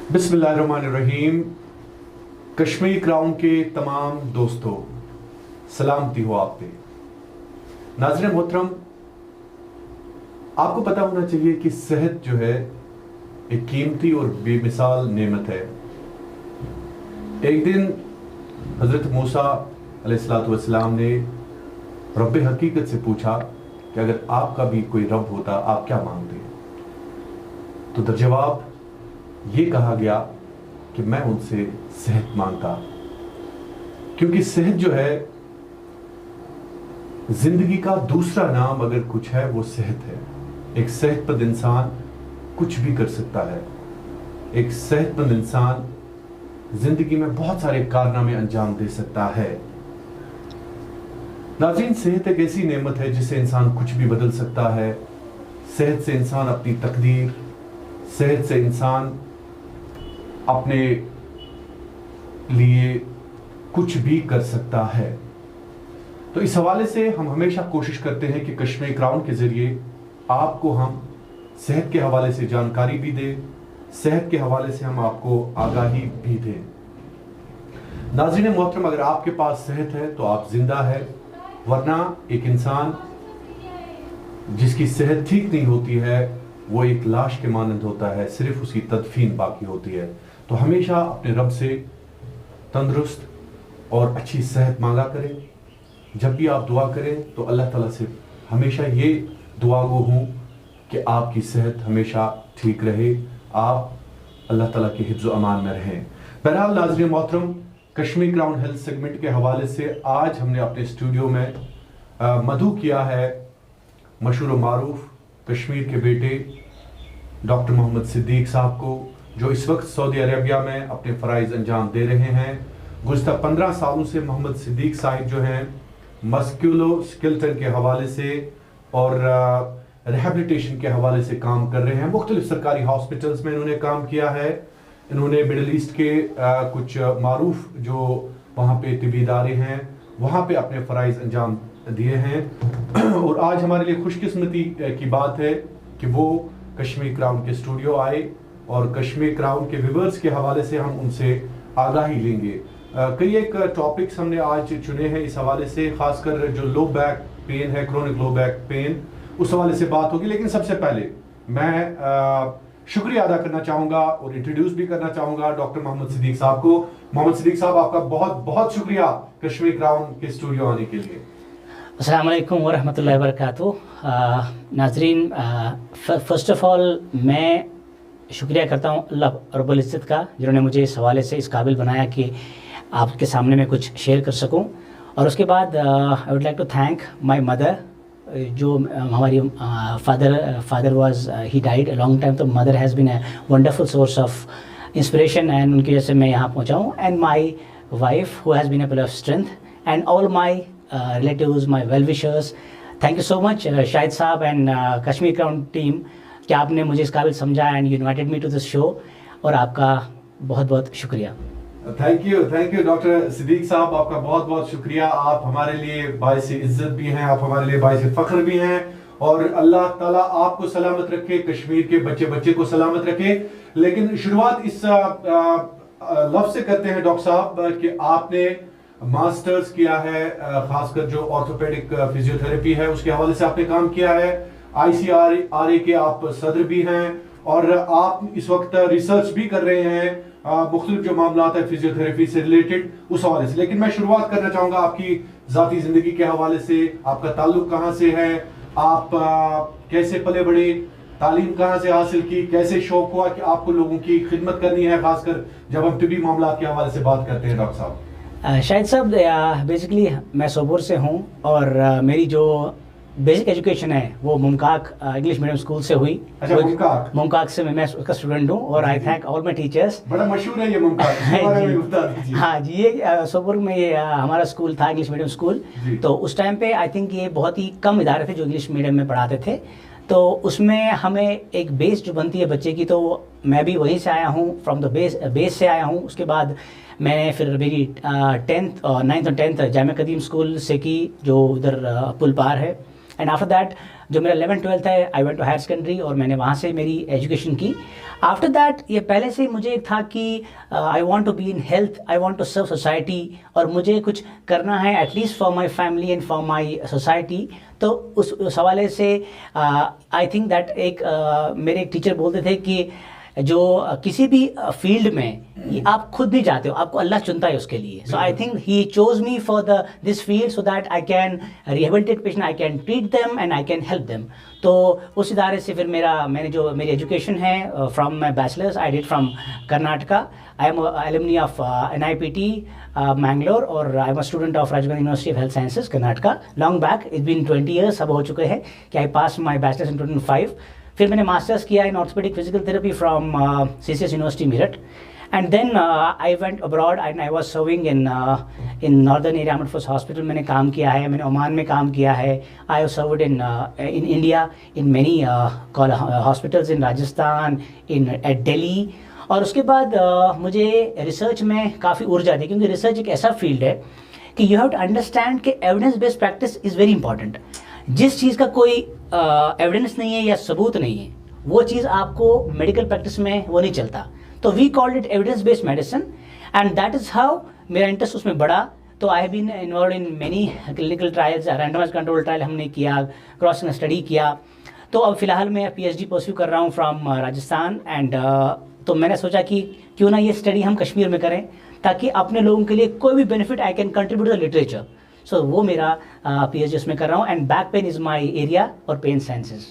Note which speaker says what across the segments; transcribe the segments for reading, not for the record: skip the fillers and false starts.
Speaker 1: बिस्मिल्लाहिर्रहमानिर्रहीम। कश्मीर क्राउन के तमाम दोस्तों, सलामती हो आप पे। नाज़रीन मोहतरम, आपको पता होना चाहिए कि सेहत जो है एक कीमती और बेमिसाल नेमत है। एक दिन हज़रत मूसा अलैहिस्सलाम ने रब हकीकत से पूछा कि अगर आपका भी कोई रब होता आप क्या मांगते? तो दरजवाब ये कहा गया कि मैं उनसे सेहत मांगता, क्योंकि सेहत जो है जिंदगी का दूसरा नाम अगर कुछ है वो सेहत है। एक सेहतमंद इंसान कुछ भी कर सकता है। एक सेहतमंद इंसान जिंदगी में बहुत सारे कारनामे अंजाम दे सकता है। नाज़रीन, सेहत एक ऐसी नेमत है जिससे इंसान कुछ भी बदल सकता है। सेहत से इंसान अपनी तकदीर, सेहत से इंसान अपने लिए कुछ भी कर सकता है। तो इस हवाले से हम हमेशा कोशिश करते हैं कि कश्मीर क्राउन के जरिए आपको हम सेहत के हवाले से जानकारी भी दें, सेहत के हवाले से हम आपको आगाही भी दें। नाज़रीन मोहतरम, अगर आपके पास सेहत है तो आप जिंदा है, वरना एक इंसान जिसकी सेहत ठीक नहीं होती है वो एक लाश के मानंद होता है, सिर्फ उसकी तदफीन बाकी होती है। तो हमेशा अपने रब से तंदुरुस्त और अच्छी सेहत मांगा करें। जब भी आप दुआ करें तो अल्लाह ताला से हमेशा ये दुआ गो हूँ कि आपकी सेहत हमेशा ठीक रहे, आप अल्लाह ताला के हिफ्ज़ अमान में रहें। बहरहाल नाज़रीन मोहतरम, कश्मीर क्राउन हेल्थ सेगमेंट के हवाले से आज हमने अपने स्टूडियो में मधु किया है मशहूर मारूफ कश्मीर के बेटे डॉक्टर मोहम्मद सिद्दीक साहब को, जो इस वक्त सऊदी अरेबिया में अपने फ़राइज़ अंजाम दे रहे हैं। गुज़िश्ता 15 सालों से मोहम्मद सिद्दीक साहिब जो हैं मस्कुलोस्केलेटल के हवाले से और रिहैबिलिटेशन के हवाले से काम कर रहे हैं। मुख्तलिफ सरकारी हॉस्पिटल्स में इन्होंने काम किया है। इन्होंने मिडल ईस्ट के कुछ मारूफ जो वहाँ पे तिबी इदारे हैं वहाँ पे अपने फ़राइज़ अंजाम दिए हैं। और आज हमारे लिए खुशकिस्मती की बात है कि वो कश्मीर क्राउन के स्टूडियो आए और कश्मीर क्राउन के व्यूअर्स के हवाले से हम उनसे आगाही लेंगे। कई एक टॉपिक्स हमने आज चुने हैं इस हवाले से, खासकर जो लो बैक पेन है, क्रोनिक लो बैक पेन, उस हवाले से बात होगी। लेकिन सबसे पहले मैं शुक्रिया अदा करना चाहूँगा और इंट्रोड्यूस भी करना चाहूँगा डॉक्टर मोहम्मद सिद्दीक साहब को। मोहम्मद सिद्दीक साहब, आपका बहुत बहुत शुक्रिया कश्मीर क्राउन के स्टूडियो आने के लिए।
Speaker 2: अस्सलाम वालेकुम व रहमतुल्लाहि व बरकातुहू। नाजरीन, फ़र्स्ट ऑफ़ ऑल मैं शुक्रिया करता हूँ अल्लाह रब्बुल इज़्ज़त का, जिन्होंने मुझे इस हवाले से इस काबिल बनाया कि आपके सामने मैं कुछ शेयर कर सकूँ। और उसके बाद I would like to thank my mother, जो हमारी father was he died a long time, तो mother has been a wonderful source of inspiration and उनकी वजह से मैं यहाँ पहुँचा हूँ। And my wife who has been a pillar of strength and all my relatives, my well-wishers, thank you so much Shahid sahab and Kashmir crown team कि आपने मुझे इस काबिल समझा and you invited me to this show, और आपका बहुत बहुत शुक्रिया।
Speaker 1: थैंक यू डॉक्टर सिद्दीक साहब, आपका बहुत बहुत शुक्रिया। आप हमारे लिए बाइस इज्जत भी हैं, आप हमारे लिए बाइस फख्र भी हैं, और अल्लाह ताला आपको सलामत रखे, कश्मीर के बच्चे बच्चे को सलामत रखे। लेकिन शुरुआत इस लफ्ज़ से करते हैं डॉक्टर साहब कि आपने मास्टर्स किया है, खासकर जो ऑर्थोपेडिक फिजियोथेरेपी है उसके हवाले से आपने काम किया है। ICRA के आप सदर भी हैं और आप इस वक्त रिसर्च भी कर रहे हैं मुख्तलिफ जो मामलात है फिजियोथेरेपी से रिलेटेड, उस हवाले से। लेकिन मैं शुरुआत करना चाहूँगा आपकी ज़ाती ज़िंदगी के हवाले से। आपका ताल्लुक कहाँ से है, आप कैसे पले बढ़े, तालीम कहाँ से हासिल की, कैसे शौक हुआ कि आपको लोगों की खिदमत करनी है, खासकर जब हम तिबी मामलात के हवाले से बात करते हैं? डॉक्टर साहब,
Speaker 2: शाहिद साहब, बेसिकली मैं सोपोर से हूँ और मेरी जो बेसिक एजुकेशन है वो मुमकाक इंग्लिश मीडियम स्कूल से हुई।
Speaker 1: अच्छा,
Speaker 2: मुमकाक से मैं उसका स्टूडेंट हूँ और आई थैंक ऑल माई टीचर्स।
Speaker 1: बड़ा मशहूर है ये मुमकाक।
Speaker 2: हाँ जी, ये सोपोर में ये हमारा स्कूल था, इंग्लिश मीडियम स्कूल। तो उस टाइम पे आई थिंक ये बहुत ही कम इदारे थे जो इंग्लिश मीडियम में पढ़ाते थे, तो उसमें हमें एक बेस जो बनती है बच्चे की, तो मैं भी वहीं से आया हूँ, फ्रॉम द बेस से आया हूँ। उसके बाद मैंने फिर मेरी 9th और 10th जामिया कदीम स्कूल से की, जो उधर पुल पार है, एंड आफ्टर दैट जो मेरा 11th-12th है, I went to higher secondary और मैंने वहाँ से मेरी एजुकेशन की। आफ्टर दैट ये पहले से मुझे एक था कि I want to be in health, I want to serve society, और मुझे कुछ करना है at least for my family and for my society. तो उस हवाले से आई थिंक दैट मेरे एक टीचर बोलते थे कि जो किसी भी फील्ड में ये आप खुद नहीं जाते हो, आपको अल्लाह चुनता है उसके लिए। So I think he chose me for this field so that I can rehabilitate patient, I can treat them and I can help them. तो उस इदारे से फिर मेरी एजुकेशन है from my bachelors I did from Karnataka. I am alumni of NIPT Mangalore और I am a student of Rajiv Gandhi University of Health Sciences Karnataka. Long back, it's been 20 years अब हो चुके हैं कि आई पास माई बैचलर्स इन 2005। फिर मैंने मास्टर्स किया in orthopaedic physical therapy from CCS university Meerut, and then I went abroad and I was serving in northern area armed force hospital मैंने काम किया है, मैंने ओमान में काम किया है। I have served in India in many hospitals in Rajasthan, in at Delhi. और उसके बाद मुझे रिसर्च में काफ़ी ऊर्जा दी, क्योंकि रिसर्च एक ऐसा फील्ड है कि यू हैव टू अंडरस्टैंड कि evidence based practice is very important. जिस चीज़ का कोई एविडेंस नहीं है या सबूत नहीं है, वो चीज़ आपको मेडिकल प्रैक्टिस में वो नहीं चलता। तो we called it evidence based medicine and that is how मेरा इंटरेस्ट उसमें बढ़ा। तो I have been involve in many clinical trials, randomised control trial हमने किया, क्रॉसिंग स्टडी किया। तो अब फिलहाल मैं PhD परस्यू कर रहा हूँ फ्रॉम राजस्थान एंड तो मैंने सोचा कि क्यों ना ये स्टडी हम कश्मीर में करें, ताकि अपने लोगों के लिए कोई भी benefit I can contribute the literature. So वो मेरा PhD उसमें कर रहा हूँ and back pain is my area और पेन साइंसेज।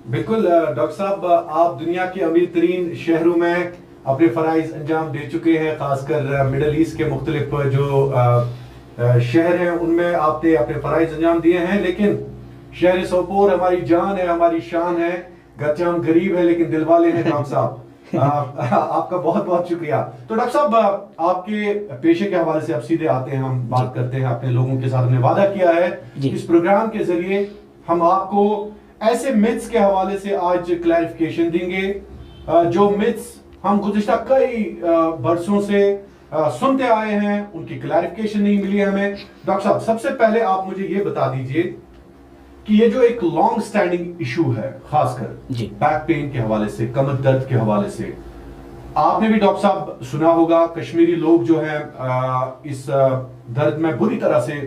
Speaker 1: बिल्कुल डॉक्टर साहब, आप दुनिया के अमीर तरीन शहरों में अपने फ़राइज़ अंजाम दे चुके हैं, खासकर मिडल ईस्ट के मुख्तलिफ जो शहर हैं उनमें आपने अपने फ़राइज़ अंजाम दिए हैं। लेकिन शहर सोपोर हमारी जान है, हमारी शान है, गरचे हम गरीब है लेकिन दिल वाले हैं डॉक्टर साहब। आपका बहुत बहुत शुक्रिया। तो डॉक्टर साहब, आपके पेशे के हवाले से अब सीधे आते हैं, हम बात करते हैं अपने लोगों के साथ। हमने वादा किया है इस प्रोग्राम के जरिए हम आपको ऐसे मिथ्स के हवाले से आज क्लैरिफिकेशन देंगे जो मिथ्स हम गुज़िश्ता कई बरसों से सुनते आए हैं, उनकी क्लैरिफिकेशन नहीं मिली हमें। डॉक्टर साहब, सबसे पहले आप मुझे ये बता दीजिए कि ये जो एक लॉन्ग स्टैंडिंग इशू है, खासकर बैक पेन के हवाले से, कमर दर्द के हवाले से, आपने भी डॉक्टर साहब सुना होगा, कश्मीरी लोग जो हैं इस दर्द में बुरी तरह से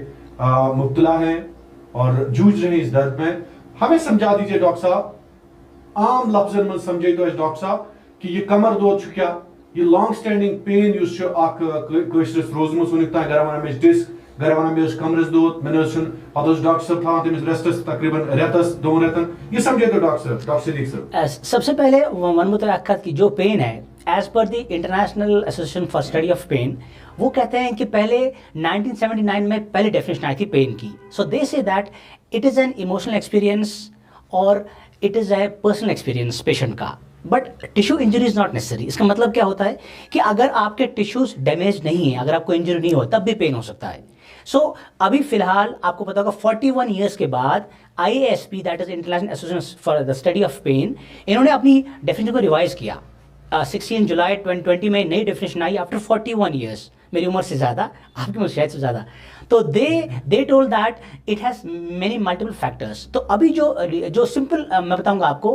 Speaker 1: मुब्तला हैं और जूझ रहे हैं इस दर्द में। हमें समझा दीजिए डॉक्टर साहब, आम लफ्जन में समझे तो डॉक्टर साहब कि ये कमर दर्द छ क्या, ये लॉन्ग स्टैंडिंग पेन युस छ अख कशरस रोजमस वनिक तान गरवाना में डिस्क, गरवाना में कमरस दर्द, मैंने पत डॉक्टर साहब था तमिस रेस्टस तकरीबन रेतस 2 रेतन, ये समझे तो डॉक्टर सिद्दीक साहब।
Speaker 2: सबसे पहले वनमुतरक्कत की जो पेन है, as per the international association for study of pain, वो कहते हैं कि पहले 1979 में पहले डेफिनेशन आई थी पेन की। So they say that it is an emotional experience और it is a personal experience patient का, but tissue injury is not necessary. इसका मतलब क्या होता है कि अगर आपके टिश्यूज डैमेज नहीं है, अगर आपको इंजरी नहीं हो, तब भी पेन हो सकता है। सो अभी फिलहाल आपको पता होगा 41 ईयर्स के बाद IASP, that is international association for the study of pain, इन्होंने अपनी डेफिनेशन को रिवाइज किया। 16 जुलाई 2020 में नई डेफिनेशन आई आफ्टर 41 ईयर्स, मेरी उम्र से ज़्यादा, आपकी उम्र शायद से ज़्यादा। तो they told that it has many multiple factors. तो अभी जो सिंपल मैं बताऊंगा आपको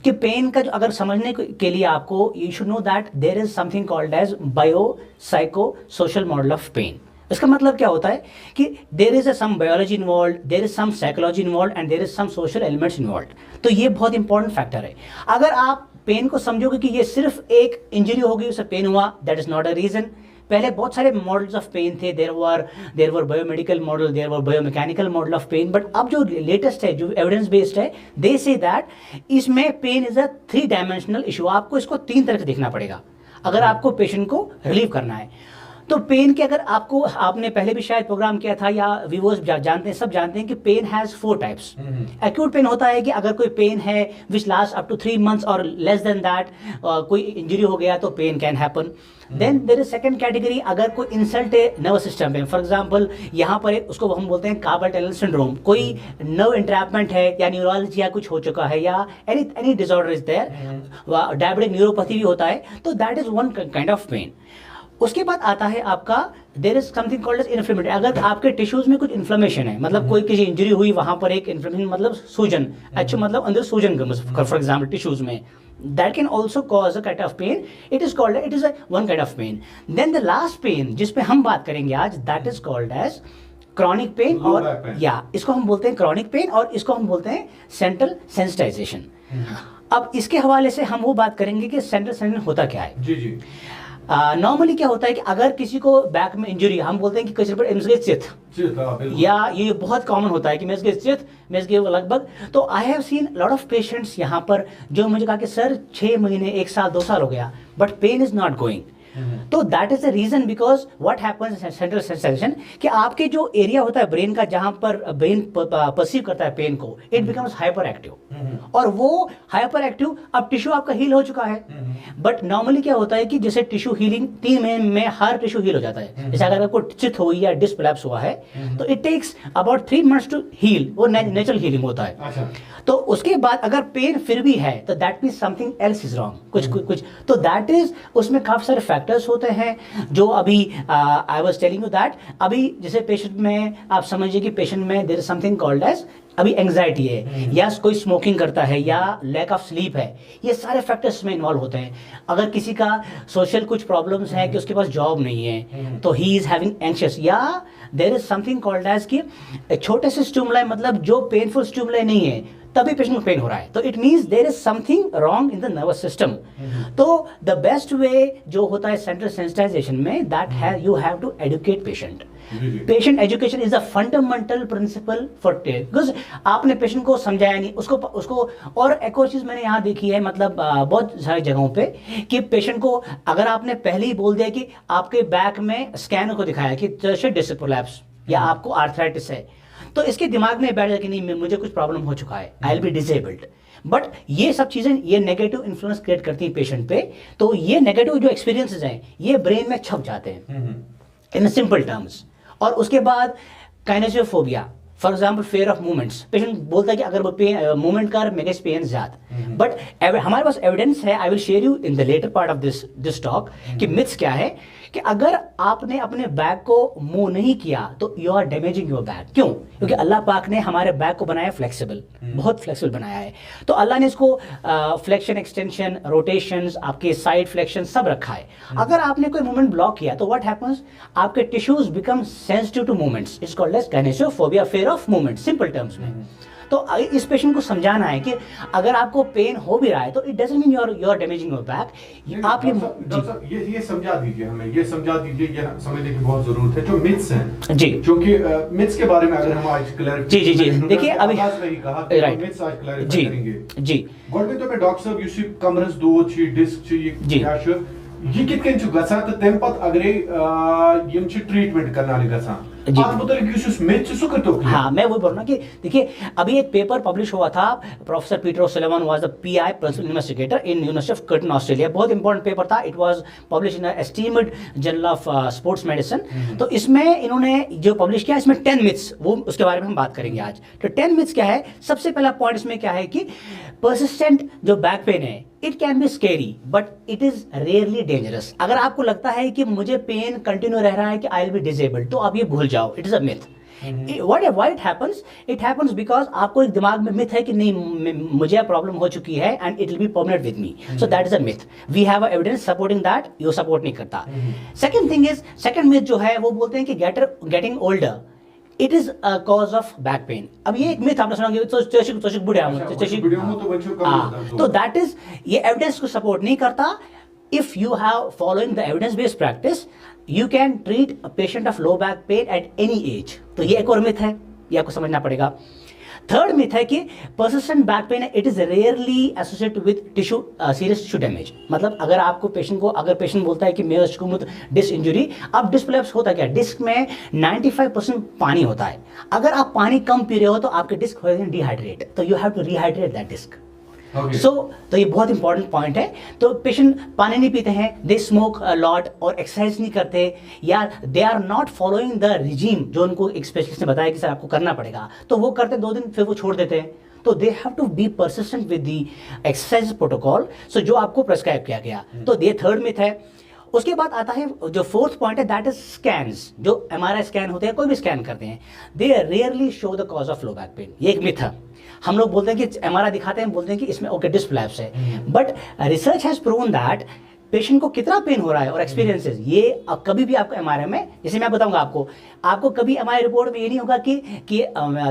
Speaker 2: कि पेन का जो अगर समझने के लिए आपको you should know that there is something called as bio psycho social model of pain. इसका मतलब क्या होता है कि there is some biology involve, there is some psychology involve and there is some social elements involve. तो ये बहुत important factor है। अगर आप पेन को समझोगे कि ये सिर्फ एक इंजरी हो गई, उसे पेन हुआ, that is not a reason. पहले बहुत सारे मॉडल्स ऑफ पेन थे, there were biomedical model, there were biomechanical model of pain, but अब जो लेटेस्ट है, जो एविडेंस बेस्ड है, दे से दैट इसमें pain is a 3 dimensional issue. आपको इसको 3 तरह से देखना पड़ेगा अगर आपको पेशेंट को रिलीव करना है। तो पेन के अगर आपने पहले भी शायद प्रोग्राम किया था या व्यूअर्स जानते हैं, सब जानते हैं कि pain has 4 types. Acute pain होता है कि अगर कोई पेन है which last up to 3 months और लेस देन दैट, कोई इंजरी हो गया तो pain can happen. Then there is second category, अगर कोई इंसल्ट है नर्वस सिस्टम में, फॉर एग्जाम्पल यहाँ पर उसको हम बोलते हैं कार्पल टनल सिंड्रोम, कोई नर्व इंट्रैपमेंट है या न्यूरोलॉजी या कुछ हो चुका है या any disorder is there, diabetic neuropathy भी होता है, तो that is one kind of pain. उसके बाद आता है आपका there is something called as inflammatory. अगर आपके टिश्यूज में कुछ इन्फ्लेमेशन है, मतलब कोई किसी इंजरी हुई वहां पर एक इन्फ्लेमेशन, मतलब सूजन, अच्छा मतलब अंदर सूजन फॉर एग्जाम्पल टिश्यूज में, that can also cause a kind of pain. It is called, it is a one kind of pain. Then the last pain जिस पे हम बात करेंगे आज, that is called as chronic pain, और या इसको हम बोलते हैं chronic pain, और इसको हम बोलते हैं central sensitization. अब इसके हवाले से हम वो बात करेंगे कि central sensitization होता क्या है।
Speaker 1: जी जी।
Speaker 2: नॉर्मली क्या होता है कि अगर किसी को बैक में इंजरी, हम बोलते हैं कि किसी पर चित, या ये बहुत कॉमन होता है कि मैं लगभग, तो I have seen lot of patients यहाँ पर जो मुझे कहा कि सर 6 महीने 1 साल 2 साल हो गया but pain is not going. तो that is the reason, because what happens central sensation, कि आपके जो एरिया होता है ब्रेन का जहां पर ब्रेन परसीव करता है पेन को, इट बिकम्स हाइपर एक्टिव, और वो हाइपर एक्टिव, अब टिश्यू आपका हील हो चुका है, बट नॉर्मली क्या होता है कि जैसे टिश्यू हीलिंग 3 महीने में हर टिश्यू हील हो जाता है। जैसे अगर आपको चित हुई या डिस्क हुआ है तो it takes about 3 months to heal, वो नेचुरल हीलिंग होता है।
Speaker 1: अच्छा।
Speaker 2: तो उसके बाद अगर पेन फिर भी है तो that means something else is wrong, कुछ तो दैट इज, उसमें काफी सारे फैक्टर्स होते हैं जो अभी I was telling you that, अभी जैसे पेशेंट में आप समझिए कि पेशेंट में there is something called as अभी एंग्जाइटी है, या कोई स्मोकिंग करता है, या लैक ऑफ स्लीप है, ये सारे फैक्टर्स में इन्वॉल्व होते हैं। अगर किसी का सोशल कुछ प्रॉब्लम्स है कि उसके पास जॉब नहीं है तो ही इज हैविंग एंशियस, या there is something called as कि छोटे से स्टिमुलाई, मतलब जो पेनफुल स्टिमुलाई नहीं है तभी पेशेंट को पेन हो रहा है, तो it means there is something wrong in the nervous system. तो द बेस्ट वे जो होता है सेंट्रल सेंसिटाइजेशन में, दैट है you have to educate patient. Patient education is a fundamental principle for tell, because आपने पेशेंट को समझाया नहीं उसको। और एक और चीज मैंने यहाँ देखी है, मतलब बहुत सारी जगहों पे, कि पेशेंट को अगर आपने पहले ही बोल दिया कि आपके बैक में स्कैन को दिखाया कि डिस्क प्रोलैप्स या आपको आर्थराइटिस है, तो इसके दिमाग में बैठ जाए कि नहीं मुझे कुछ प्रॉब्लम हो चुका है, I will be disabled. But ये सब चीजें ये नेगेटिव इन्फ्लुएंस क्रिएट करती हैं पेशेंट पे, तो ये नेगेटिव जो एक्सपीरियंसेस हैं ये ब्रेन में छप जाते हैं इन सिंपल टर्म्स। और उसके बाद kinesiophobia, for example fear of movements, patient बोलता है कि अगर वो मूवमेंट कर मेरे पेन ज्यादा, बट हमारे पास एविडेंस है, I will share you in the later part of this talk, कि मिथ्स क्या है कि अगर आपने अपने बैक को मूव नहीं किया तो you are damaging your back. क्यों? क्योंकि अल्लाह पाक ने हमारे बैक को बनाया फ्लेक्सिबल, बहुत फ्लेक्सिबल बनाया है। तो अल्लाह ने इसको फ्लेक्शन, एक्सटेंशन, रोटेशंस, आपके साइड फ्लेक्शन सब रखा है। अगर आपने कोई मूवमेंट ब्लॉक किया तो व्हाट हैपेंस, आपके tissues become sensitive to movements, it's called as kinesiophobia, fear of movement, simple terms में। तो इस पेशेंट को समझाना है कि अगर आपको पेन हो भी रहा है तो it doesn't mean you are damaging your back. आप
Speaker 1: ये समझा दीजिए हमें, ये समझा दीजिए, ये समझने की बहुत जरूरत है जो मिथ्स हैं
Speaker 2: जी,
Speaker 1: क्योंकि मिथ्स के बारे में अगर हम आज क्लैरिटी
Speaker 2: जी देखिए अभी
Speaker 1: राइट मिथ्स आज क्लैरिफाई करेंगे जी। गोल्डन तो पे डॉक्टर साहब युस कमरस दो छी डिस्क छी क्या छ ये कित कन छु गसा त तेम पत अगरे यम छ ट्रीटमेंट करनाले गसा आज मुतलिक युस मिथ सु करतो।
Speaker 2: हाँ, मैं वो बोल रहा हूं कि देखिए अभी एक पेपर पब्लिश हुआ था, professor Peter O'Sullivan was the PI principal investigator in University of Curtin Australia, बहुत इंपॉर्टेंट पेपर था, it was publish in esteemed journal of sports medicine. तो इसमें इन्होंने जो पब्लिश किया, इसमें 10 मिथ्स, वो उसके बारे में हम बात करेंगे आज। तो 10 मिथ्स क्या है, सबसे पहला पॉइंट इसमें क्या है कि परसिस्टेंट जो बैक पेन है it can be scary but it is rarely dangerous. अगर आपको लगता है कि मुझे पेन कंटिन्यू रह रहा है कि आई विल बी डिसेबल्ड, तो आप ये भूल जाओ, it is a myth. Why it happens? It happens because आपको एक दिमाग में मिथ है कि नहीं मुझे प्रॉब्लम हो चुकी है and it will be permanent with me. So that is a myth. We have a evidence supporting that. Yo support नहीं करता। Second thing is, second myth जो है वो बोलते हैं कि getting older it is a cause of back pain. अब ये एक myth आपने सुना कि चोशिक बुढ़े तो that is, ये evidence को सपोर्ट नहीं करता। If you have following the evidence-based practice, you can treat a patient of low back pain at any age. तो ये एक और मिथ है, ये आपको समझना पड़ेगा। थर्ड मिथ है कि persistent back pain it is rarely associated with tissue serious tissue damage. मतलब अगर आपको पेशेंट को, अगर पेशेंट बोलता है कि मेरे को डिस्क इंजरी, अब डिस्क प्रोलैप्स होता क्या, डिस्क में 95% पानी होता है। अगर आप पानी कम पी रहे हो तो आपके डिस्क हो जाएंगे डिहाइड्रेट, तो you have to rehydrate that disc. तो ये बहुत इंपॉर्टेंट पॉइंट है। तो पेशेंट पानी नहीं पीते हैं, दे स्मोक लॉट और एक्सरसाइज नहीं करते, या they are not following the regime जो उनको एक स्पेशलिस्ट ने बताया कि सर आपको करना पड़ेगा, तो वो करते 2 दिन फिर वो छोड़ देते हैं। तो they have to be persistent with the exercise protocol, so जो आपको प्रेस्क्राइब किया गया। तो ये थर्ड मिथ है। उसके बाद आता है जो फोर्थ पॉइंट है, दैट इज स्कैन्स। जो MRI स्कैन होते हैं, कोई भी स्कैन करते हैं, they rarely show the cause of low back pain. ये एक मिथ है। हम लोग बोलते हैं कि MRI दिखाते हैं, बोलते हैं कि इसमें ओके डिस्क फ्लैप्स है, but research has proven that patient को कितना पेन हो रहा है और एक्सपीरियंसेस, ये अब कभी भी आपको MRI में, जैसे मैं बताऊंगा आपको कभी MRI रिपोर्ट में ये नहीं होगा कि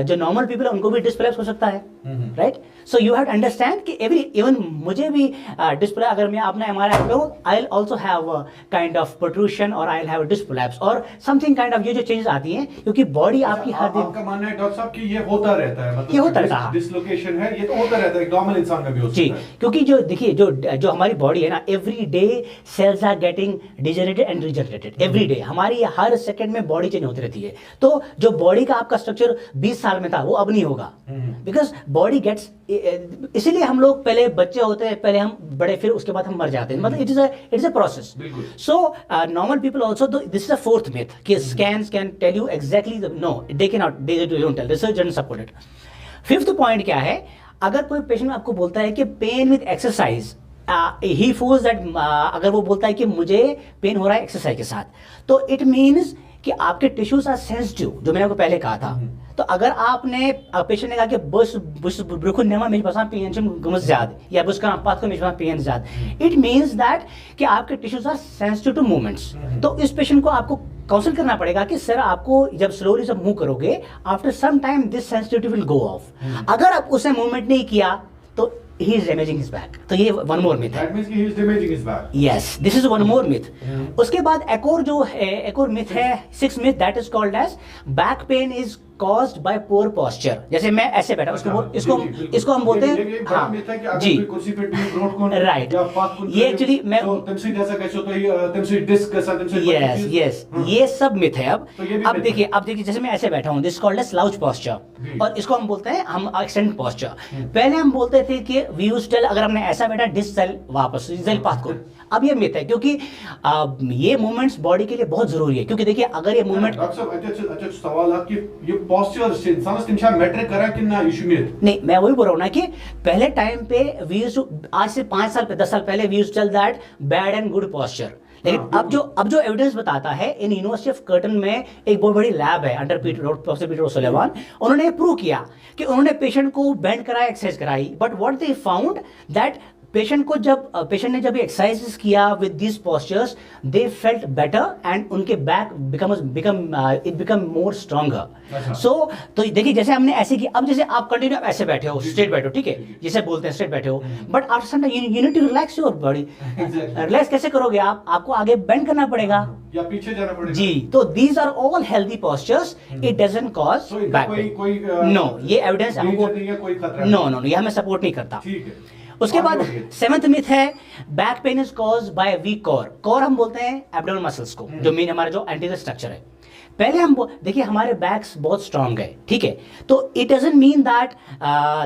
Speaker 2: जो नॉर्मल पीपल है उनको भी डिस्क फ्लैप्स हो सकता है, right. So you have to understand कि एवरी, इवन मुझे भी डिस्क, अगर मैं अपना MRI करूँ, I will also have kind of protrusion और I will have disc flaps और समथिंग काइंड ऑफ, ये जो चेंजेस आती हैं, क्योंकि बॉडी आपकी हर दिन,
Speaker 1: आपका मानना है डॉक्टर साहब कि ये होता रहता है, मतलब
Speaker 2: ये होता रहता है,
Speaker 1: डिसलोकेशन है, ये तो होता रहता है, नॉर्मल इंसान का भी हो सकता है।
Speaker 2: क्योंकि जो देखिए जो हमारी बॉडी है ना, every day cells are getting degenerated and regenerated every day. हमारी हर सेकंड में बॉडी चेंज होती रहती है। तो जो बॉडी का आपका स्ट्रक्चर 20 साल में था, वो अब नहीं होगा, बिकॉज बॉडी गेट्स, इसीलिए हम लोग पहले बच्चे होते हैं, पहले हम बड़े, फिर उसके बाद हम मर जाते हैं, मतलब it is a process. So normal people also, this is a fourth myth कि scans can tell you exactly, no they can not, they don't tell, research doesn't support it. Fifth point क्या है, अगर कोई patient आपको बोलता है कि pain with exercise, he feels that, अगर वो बोलता है कि मुझे पेन हो रहा है एक्सरसाइज के साथ, तो इट मीन्स कि आपके टिश्यूज आर सेंसिटिव, जो मैंने आपको पहले कहा था। तो अगर आपने, पेशेंट ने कहा कि बस ब्रुखुन नेमा मेज बसा पीएनचम गमस ज्यादा, या बस का पात को मेज बसा पीएन ज्यादा, इट मींस दैट कि आपके tissues are sensitive to movements. तो इस पेशेंट को आपको काउंसिल करना पड़ेगा कि सर, आपको जब स्लोली जब मूव करोगे, after some time this sensitivity will go off. अगर आप उसे मूवमेंट नहीं किया तो he is damaging his back। तो ये one more myth है।
Speaker 1: That means he is damaging his back।
Speaker 2: Yes, this is one more myth। उसके बाद एक और myth है, sixth myth, that is called as back pain is caused by poor posture। जैसे मैं ऐसे बैठा, इसको हम बोलते हैं, हाँ जी, राइट। ये एक्चुअली मैं, यस, ये सब मिथ है। अब देखिए जैसे मैं ऐसे बैठा हूँ, this called as slouch posture, और इसको हम बोलते हैं हम एक्सटेंड पोस्चर। पहले हम बोलते थे कि वी यूज्ड टेल, अगर हमने ऐसा बैठा, डिस सेल वापस सेल पाथ को। अब ये मिथ है, क्योंकि ये मूवमेंट्स बॉडी के लिए बहुत जरूरी है, क्योंकि देखिए अगर ये मूवमेंट,
Speaker 1: अच्छा सवाल है कि ये पोस्चर से इंसान से मैटर करा कि ना इशू में,
Speaker 2: नहीं, मैं वही बोल रहा हूं ना कि पहले टाइम पे वी यूज्ड टू, आज से 5 साल 10 साल पहले we used to tell that bad and good posture. लेकिन अब जो एविडेंस बताता है, इन यूनिवर्सिटी ऑफ कर्टन में एक बहुत बड़ी लैब है अंडर प्रोफेसर पीटर ओसुलिवान, उन्होंने प्रूव किया कि उन्होंने पेशेंट को बेंड कराया, एक्सरसाइज कराई, but what they found that patient ने जब एक्सरसाइजेस किया with this postures, they felt better and उनके बैक बिकम मोर स्ट्रॉन्गर। सो तो देखिए जैसे हमने ऐसे किया, अब जैसे आप कंटिन्यू ऐसे बैठे हो, स्ट्रेट बैठे हो, ठीक है, जिसे बोलते हैं स्ट्रेट बैठे हो, but after some time you need to relax your body. Relax कैसे करोगे आप? आपको आगे बेंड करना पड़ेगा
Speaker 1: या पीछे जाना पड़ेगा
Speaker 2: जी। तो these are all healthy postures, it doesn't cause back pain. No, ये एविडेंस हमको, नो, ये हमें सपोर्ट नहीं करता। ठीक है। उसके बाद 7th मिथ है, back pain is caused by weak core. Core हम बोलते हैं एब्डोमिनल मसल्स को, जो मेन हमारा जो एंटीरियर स्ट्रक्चर है। पहले हम देखिए हमारे बैक्स बहुत स्ट्रांग है, ठीक है, तो it doesn't mean that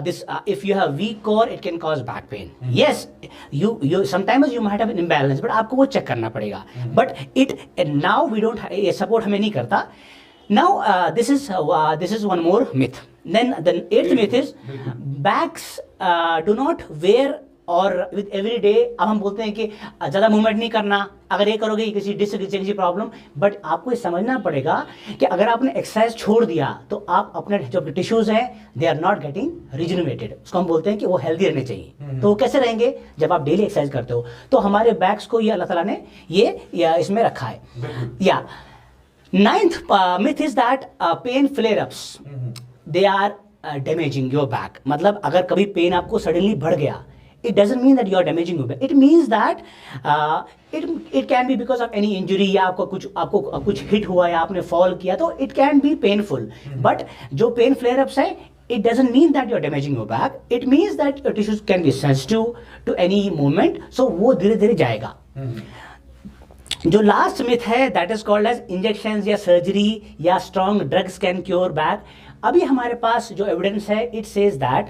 Speaker 2: this if you have weak core it can cause back pain. Yes, you sometimes you might have an imbalance, but आपको वो चेक करना पड़ेगा। But it now we don't, ये support हमें नहीं करता। Now this is one more myth. Then the 8th myth is backs do not wear और with every day. अब हम बोलते हैं कि ज़्यादा मूवमेंट नहीं करना, अगर ये करोगे किसी डिस्क किसी प्रॉब्लम, बट आपको ये समझना पड़ेगा कि अगर आपने एक्सरसाइज छोड़ दिया तो आप अपने जो टिश्यूज हैं they are not getting regenerated. उसको हम बोलते हैं कि वो हेल्दी रहने चाहिए। तो वो कैसे रहेंगे? जब आप डेली एक्सरसाइज करते हो। तो हमारे बैक्स को ये अल्लाह ताला ने ये इसमें रखा है। या 9th myth is that pain flare-ups they are damaging your back। मतलब अगर कभी पेन आपको सडनली बढ़ गया, it doesn't mean that you are damaging your back. It means that it can be because of any injury, या आपको कुछ hit हुआ या आपने फॉल किया, तो it can be painful। But जो पेन flare-ups है, it doesn't mean that you are damaging your back. It means that your tissues can be sensitive to any movement, so वो धीरे धीरे जाएगा। जो लास्ट मिथ है that is called as injections या surgery या strong drugs can cure back. अभी हमारे पास जो एविडेंस है it says that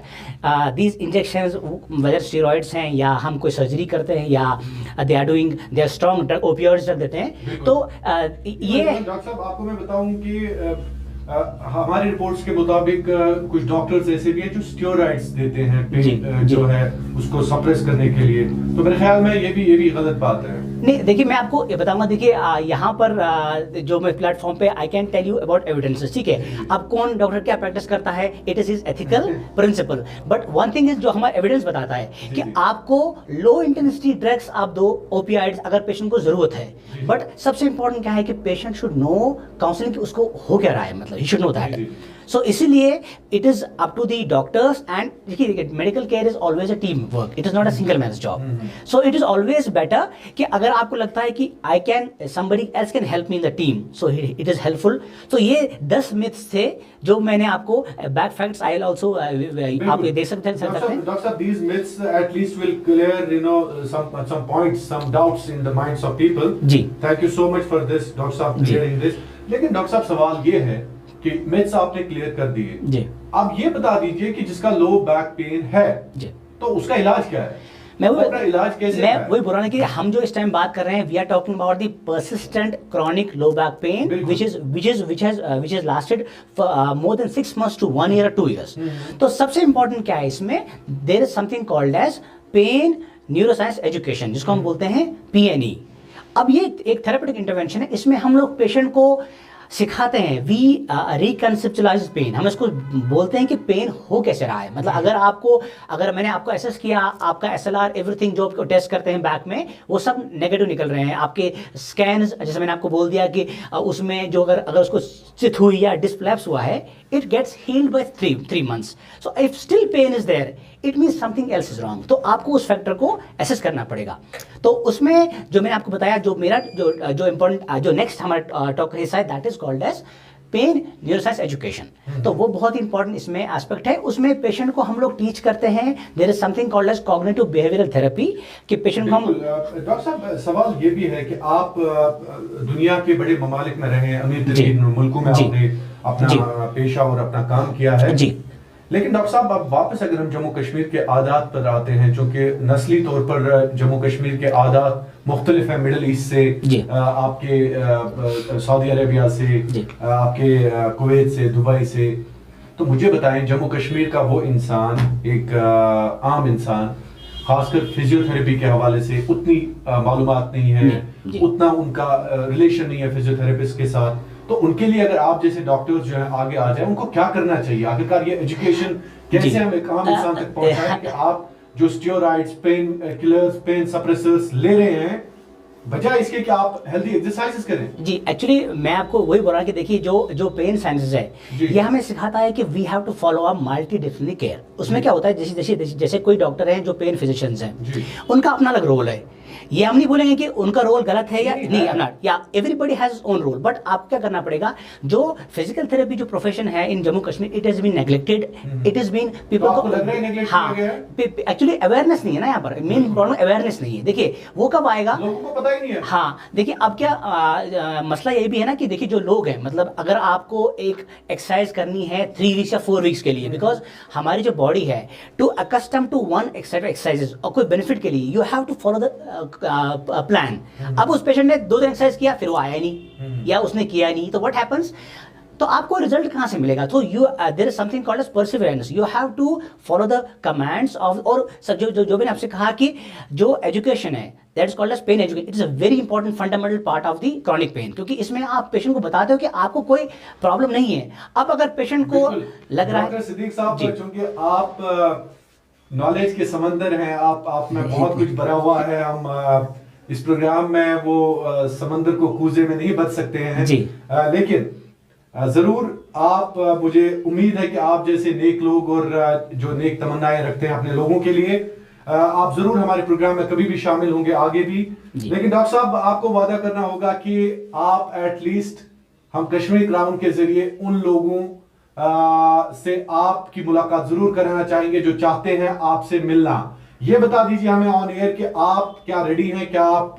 Speaker 2: these injections, whether steroids हैं या हम कोई सर्जरी करते हैं या they are doing they are strong drug opioids रख देते हैं। तो ये
Speaker 1: डॉक्टर साहब आपको मैं बताऊं कि हमारी रिपोर्ट्स के मुताबिक कुछ डॉक्टर्स ऐसे भी हैं जो स्टेरॉइड्स देते हैं
Speaker 2: जी,
Speaker 1: जो है उसको सप्रेस करने के लिए, तो मेरे ख्याल में ये भी गलत बात है।
Speaker 2: नहीं देखिए, मैं आपको ये बताऊंगा, देखिए यहाँ पर जो मैं प्लेटफॉर्म पे I can tell you about evidences, ठीक है। अब कौन डॉक्टर क्या प्रैक्टिस करता है, it is his ethical principle, but one thing is जो हमारा एविडेंस बताता है कि आपको लो इंटेंसिटी ड्रग्स आप दो, ओपियाइड्स, अगर पेशेंट को जरूरत है, बट सबसे इंपॉर्टेंट क्या है कि पेशेंट शुड नो काउंसलिंग, कि उसको हो क्या रहा है, मतलब he should know that. So इसीलिए it is up to the doctors, and देखिए medical care is always a team work, it is not a single man job. So it is always better कि अगर आपको लगता है कि I can somebody else can help me in the team, so it is helpful. तो ये 10 myths थे जो मैंने आपको back facts I will also आप ये देख सकते हैं।
Speaker 1: डॉक्टर साहब, these myths at least will clear, you know, some points, some doubts in the minds of people.
Speaker 2: जी,
Speaker 1: thank you so much for this doctor साहब, क्लियरिंग दिस। लेकिन doctor साहब, सवाल ये है कि मिथ्स आपने क्लियर कर दिए
Speaker 2: जी,
Speaker 1: अब ये बता दीजिए कि जिसका लो बैक पेन है जी, तो उसका इलाज क्या है?
Speaker 2: मैं
Speaker 1: इलाज कैसे
Speaker 2: मैं वही बोल रहा हूँ कि हम जो इस टाइम बात कर रहे हैं, we are talking about the persistent chronic low back pain which has lasted for more than 6 months to 1 year or 2 years. तो सबसे इंपॉर्टेंट क्या है इसमें, there is something called as pain neuroscience education, जिसको हम बोलते हैं PNE। अब ये एक थेरेपेटिक इंटरवेंशन है, इसमें हम लोग पेशेंट को सिखाते हैं, वी रिकंसेप्चुअलाइज पेन, हम इसको बोलते हैं कि पेन हो कैसे रहा है। मतलब अगर मैंने आपको एसेस किया, आपका SLR एवरीथिंग जो आपको टेस्ट करते हैं बैक में, वो सब नेगेटिव निकल रहे हैं, आपके स्कैन्स, जैसे मैंने आपको बोल दिया कि उसमें जो अगर उसको चित हुई या डिस्प्लैप्स हुआ है, it gets healed by 3 months। So if still pain is there, it means something else is wrong. तो आपको उस फैक्टर को एसेस करना पड़ेगा। तो उसमें जो मैंने आपको बताया, जो मेरा जो इंपॉर्टेंट जो नेक्स्ट हमारा टॉक हिस्सा है, that is called as pain neuroscience education. तो वो बहुत इंपॉर्टेंट इसमें एस्पेक्ट है। उसमें पेशेंट को हम लोग टीच करते हैं, there is something called as cognitive behavioural therapy, कि पेशेंट को हम।
Speaker 1: डॉक्टर साहब, सवाल ये भी है कि आप दुनिया के बड़े ममालिक में रहे, अमीर तरीन मुल्कों में आपने अपना पेशा और अपना काम किया है जी। लेकिन डॉक्टर साहब, अब वापस अगर हम जम्मू कश्मीर के आदात पर आते हैं, चूंकि नस्ली तौर पर जम्मू कश्मीर के आदात मुख्तलिफ हैं, मिडल ईस्ट से, आपके सऊदी अरेबिया से, आपके कुवैत से, दुबई से, तो मुझे बताएं, जम्मू कश्मीर का वो इंसान, एक आम इंसान, खासकर फिजियोथेरेपी के हवाले से उतनी मालूमात नहीं है, उतना उनका रिलेशन नहीं है फिजियोथेरेपिस्ट के साथ, तो उनके लिए अगर आप जैसे डॉक्टर्स जो हैं आगे आ जाए, उनको क्या करना चाहिए? आखिरकार ये एजुकेशन कैसे हम एक आम इंसान तक पहुंचाएं कि आप जो steroids, pain killers, pain suppressors ले रहे हैं, बजाय इसके कि आप हेल्दी एक्सरसाइजेस करें। जी,
Speaker 2: एक्चुअली मैं आपको वही बोल रहा कि देखिए जो पेन साइंसेस है, ये हमें सिखाता है कि we have to follow a multi disciplinary care. उसमें क्या होता है, जैसे कोई डॉक्टर हैं जो पेन फिजिशियंस हैं, उनका अपना अलग रोल है। ये हम नहीं बोलेंगे कि उनका रोल गलत है या नहीं, I'm not, या everybody has own role, but आप क्या करना पड़ेगा, जो फिजिकल थेरेपी जो प्रोफेशन है in Jammu Kashmir, it has been neglected, it has been people को, हाँ, एक्चुअली अवेयरनेस नहीं है ना यहाँ पर, मेन प्रॉब्लम अवेयरनेस नहीं है। देखिए वो कब आएगा,
Speaker 1: लोगों को पता ही नहीं है।
Speaker 2: हाँ, देखिए अब क्या मसला ये भी है ना कि देखिए जो लोग हैं, मतलब अगर आपको एक एक्सरसाइज करनी है 3 वीक्स या 4 वीक्स के लिए, बिकॉज हमारी जो बॉडी है to accustom to one exercises और कोई बेनिफिट के लिए, you have to follow the plan. अब उस पेशेंट ने 2 दिन एक्सरसाइज किया, फिर वो आया नहीं या उसने किया नहीं, तो व्हाट हैपेंस, तो आपको रिजल्ट कहां से मिलेगा? तो you there is something called as perseverance, you have to follow the commands of, और जो मैंने आपसे कहा कि जो एजुकेशन है, that is called as pain education, it is a very important fundamental part of the chronic pain, क्योंकि इसमें आप पेशेंट को बताते हो कि आपको कोई प्रॉब्लम नहीं है। अब अगर पेशेंट को लग रहा है,
Speaker 1: सिद्दीक साहब, चूंकि आप नॉलेज के समंदर हैं, आप में बहुत कुछ भरा हुआ है, हम इस प्रोग्राम में वो समंदर को कूजे में नहीं बच सकते हैं जी, लेकिन जरूर आप, मुझे उम्मीद है कि आप जैसे नेक लोग और जो नेक तमन्नाएं रखते हैं अपने लोगों के लिए, आप जरूर हमारे प्रोग्राम में कभी भी शामिल होंगे आगे भी। लेकिन डॉक्टर साहब, आपको वादा करना होगा कि आप एटलीस्ट हम कश्मीर क्राउन के जरिए उन लोगों से आपकी मुलाकात जरूर कराना चाहेंगे जो चाहते हैं आपसे मिलना। ये बता दीजिए हमें ऑन एयर कि आप क्या रेडी हैं, क्या आप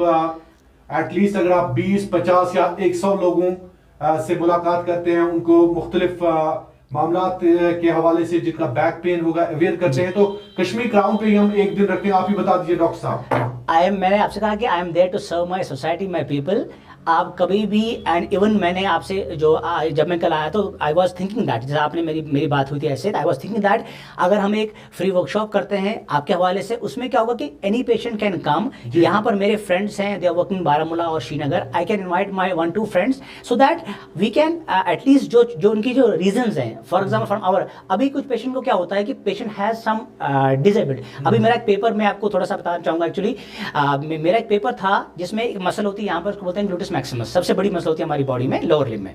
Speaker 1: एटलीस्ट अगर आप 20, 50 या 100 लोगों से मुलाकात करते हैं, उनको मुख्तलिफ मामलात के हवाले से जिनका बैक पेन होगा अवेयर करते हैं, तो कश्मीर क्राउन पे ही हम एक दिन रखते हैं। आप ही बता दीजिए डॉक्टर साहब।
Speaker 2: मैंने आपसे कहा कि I am there to serve my society, my people. आप कभी भी, एंड इवन मैंने आपसे जो जब मैं कल आया तो आई वॉज थिंकिंग दैट, जैसे आपने मेरी बात हुई थी ऐसे, आई वॉज थिंकिंग दैट अगर हम एक फ्री वर्कशॉप करते हैं आपके हवाले से, उसमें क्या होगा कि एनी पेशेंट कैन कम। यहाँ पर मेरे फ्रेंड्स हैं, दे आर वर्किंग बारामूला और Srinagar, I can invite my 1-2 friends so that we can at least जो उनकी जो रीजंस हैं, फॉर एग्जाम्पल फ्रॉम आवर, अभी कुछ पेशेंट को क्या होता है कि पेशेंट हैज सम डिसेबिलिटी। अभी मेरा एक पेपर मैं आपको थोड़ा सा बताना चाहूंगा। एक्चुअली मेरा एक पेपर था जिसमें एक मसल होती है, यहाँ पर उसको बोलते हैं ग्लूटिस मैक्सिमस, सबसे बड़ी मसल होती है हमारी बॉडी में, लोअर लिम्ब में।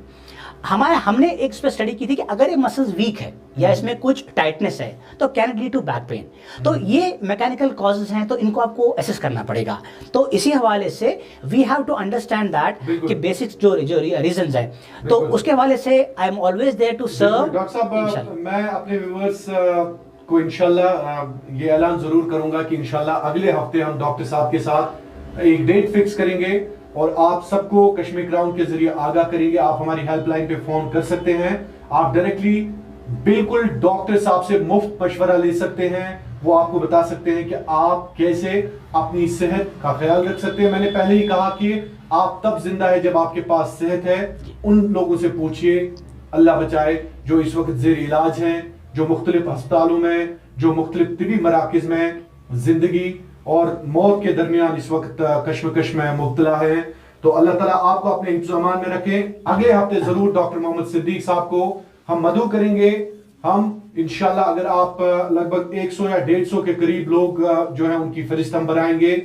Speaker 2: हमने एक इस पर स्टडी की थी कि अगर ये मसल्स वीक है या इसमें कुछ टाइटनेस है तो can it lead to back pain. तो ये मैकेनिकल कॉजेज हैं, तो इनको आपको एसेस करना पड़ेगा। तो इसी हवाले से we have to understand that कि बेसिक्स जो रीजंस हैं, तो उसके हवाले से I am always there to serve.
Speaker 1: Doctor साहब, मैं अपने व्यूअर्स को इंशाल्लाह ये ऐलान जरूर करूंगा कि इंशाल्लाह अगले हफ्ते हम डॉक्टर साहब के साथ एक डेट फिक्स करेंगे और आप सबको कश्मीर क्राउन के जरिए आगाह करेंगे। आप हमारी हेल्पलाइन पे फोन कर सकते हैं, आप डायरेक्टली बिल्कुल डॉक्टर साहब से मुफ्त मशवरा ले सकते हैं। वो आपको बता सकते हैं कि आप कैसे अपनी सेहत का ख्याल रख सकते हैं। मैंने पहले ही कहा कि आप तब जिंदा है जब आपके पास सेहत है। उन लोगों से पूछिए, अल्लाह बचाए, जो इस वक्त जेर इलाज हैं, जो मुख्तलिफ अस्पतालों में, जो मुख्तलिफ तिबी मराकिज में जिंदगी और मौत के दरमियान इस वक्त कश्मकश में मुब्तला है। तो अल्लाह ताला आपको अपने इंतजाम में रखें। अगले हफ्ते जरूर डॉक्टर मोहम्मद सिद्दीक साहब को हम मदऊ करेंगे। हम इंशाल्लाह, अगर आप लगभग 100 या 150 के करीब लोग जो है उनकी फहरिस्त हम बनाएंगे,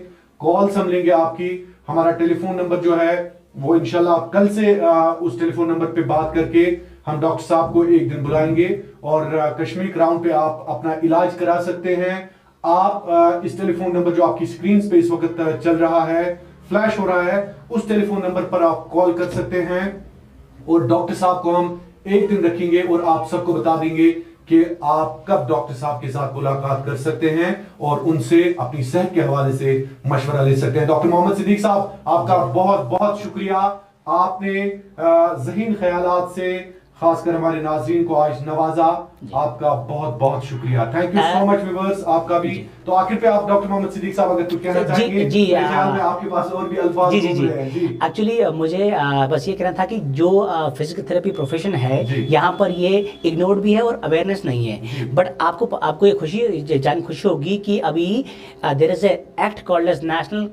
Speaker 1: कॉल्स हम लेंगे आपकी। हमारा टेलीफोन नंबर जो है वो इंशाल्लाह आप कल से उस टेलीफोन नंबर पे बात करके हम डॉक्टर साहब को एक दिन बुलाएंगे और कश्मीर क्राउन पे आप अपना इलाज करा सकते हैं। आप इस टेलीफोन नंबर जो आपकी स्क्रीन पे इस वक्त चल रहा है, फ्लैश हो रहा है, उस टेलीफोन नंबर पर आप कॉल कर सकते हैं और डॉक्टर साहब को हम एक दिन रखेंगे और आप सबको बता देंगे कि आप कब डॉक्टर साहब के साथ मुलाकात कर सकते हैं और उनसे अपनी सेहत के हवाले से मशवरा ले सकते हैं। डॉक्टर मोहम्मद सिद्दीक साहब, आपका बहुत बहुत शुक्रिया। आपने ज़हीन ख्यालात से खासकर हमारे नाज़रीन को आज नवाजा, आपका बहुत बहुत शुक्रिया। Thank you so much viewers, आपका भी। तो आखिर पे आप डॉक्टर मोहम्मद सिद्दीक साहब अगर कुछ कहना चाहेंगे?
Speaker 2: जी,
Speaker 1: में आपके पास और भी अल्फाज
Speaker 2: जी। एक्चुअली मुझे बस ये कहना था कि जो फिजिकल थेरेपी प्रोफेशन है यहाँ पर ये इग्नोर्ड भी है और अवेयरनेस नहीं है। बट आपको ये खुशी होगी कि अभी there is a act called as national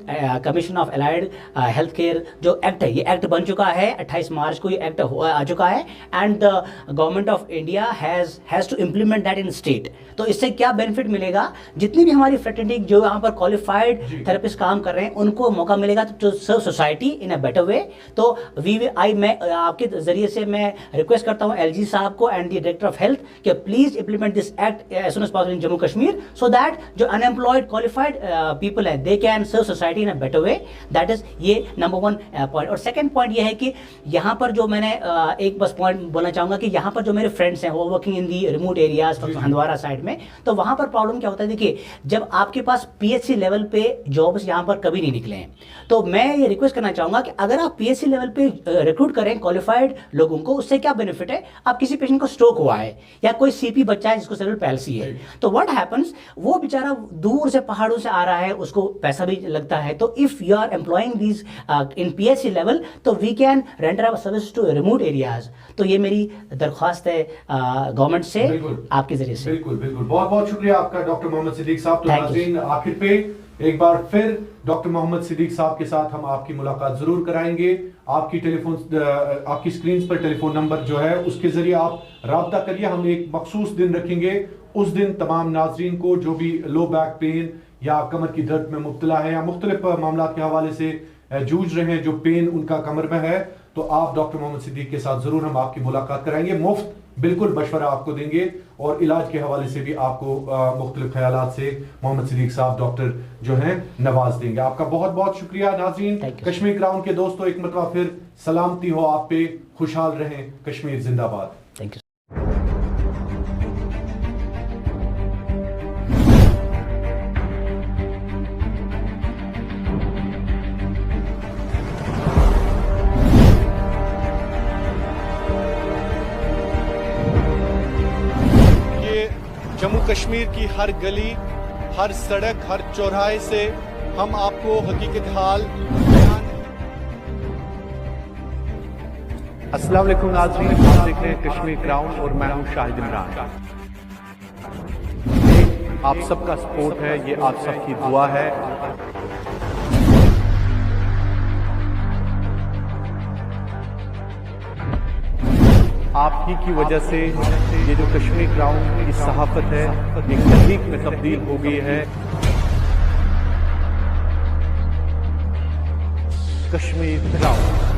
Speaker 2: commission of allied health care. जो एक्ट है, ये एक्ट बन चुका है, 28 मार्च को ये एक्ट आ चुका है and the government of India has to implement that in state. तो इससे क्या बेनिफिट मिलेगा, जितनी भी हमारी फ्रेटर्निटी जो यहाँ पर क्वालिफाइड थेरेपिस्ट काम कर रहे हैं उनको मौका मिलेगा to serve society in a better way. तो मैं आपके जरिए से मैं रिक्वेस्ट करता हूँ एलजी साहब को and the director of health कि please implement this act as soon as possible in Jammu Kashmir so that जो अनएम्प्लॉयड क्वालिफाइड पीपल है they can serve society in a better way. That is ये number 1 point. और second point ये है कि यहाँ पर जो मैंने एक बस पॉइंट बोलना चाहूंगा कि यहाँ पर जो मेरे फ्रेंड्स हैं वो working in the remote areas, Handwara side में, तो वहां पर प्रॉब्लम क्या होता है, देखिए जब आपके पास पीएचसी लेवल पे जॉब्स यहाँ पर कभी नहीं निकले हैं, तो मैं ये रिक्वेस्ट करना चाहूंगा कि अगर आप पीएचसी लेवल पे रिक्रूट करें क्वालिफाइड लोगों को, उससे क्या बेनिफिट है। आप किसी पेशेंट को स्ट्रोक हुआ है या कोई सीपी बच्चा है जिसको सेरेब्रल पैल्सी है, तो व्हाट हैपेंस, वो बेचारा दूर से पहाड़ों से आ रहा है, उसको पैसा भी लगता है। तो if you are employing these in PHC level, तो we can render our service to remote areas. तो ये मेरी दरख्वास्त है गवर्नमेंट से, आपके जरिए से।
Speaker 1: बिल्कुल बिल्कुल, बहुत बहुत शुक्रिया आपका डॉक्टर मोहम्मद सिद्दीक साहब। तो नाज़रीन, आखिर पे एक बार फिर डॉक्टर मोहम्मद सिद्दीक साहब के साथ हम आपकी मुलाकात जरूर कराएंगे। आपकी स्क्रीन पर टेलीफोन नंबर जो है उसके जरिए आप राब्ता करिए। हम एक मखसूस दिन रखेंगे, उस दिन तमाम नाज़रीन को जो भी लो बैक पेन या कमर की दर्द में मुब्तला है या मुख्तलिफ मामला के हवाले से जूझ रहे हैं, जो पेन उनका कमर में है, तो आप डॉक्टर मोहम्मद सिद्दीक के साथ जरूर हम आपकी मुलाकात कराएंगे। मुफ्त बिल्कुल मशवरा आपको देंगे और इलाज के हवाले से भी आपको मुख्तलिफ ख्यालात से मोहम्मद सिद्दीक साहब डॉक्टर जो हैं नवाज देंगे। आपका बहुत बहुत शुक्रिया। नाज़रीन, कश्मीर क्राउन के दोस्तों, एक मरतबा फिर सलामती हो आप पे, खुशहाल रहें, कश्मीर जिंदाबाद।
Speaker 2: Thank you.
Speaker 1: जम्मू कश्मीर की हर गली, हर सड़क, हर चौराहे से हम आपको हकीकत हाल बयान अस्सलाम वालेकुम नाज़रीन, आप देख रहे हैं कश्मीर क्राउन और मैं हूं शाहिद इमरान। आप सबका सपोर्ट है, ये आप सबकी दुआ है। आप ही की वजह से ये जो कश्मीर क्राउन की सहाफत है एक तहरीक में तब्दील हो गई है। कश्मीर क्राउन।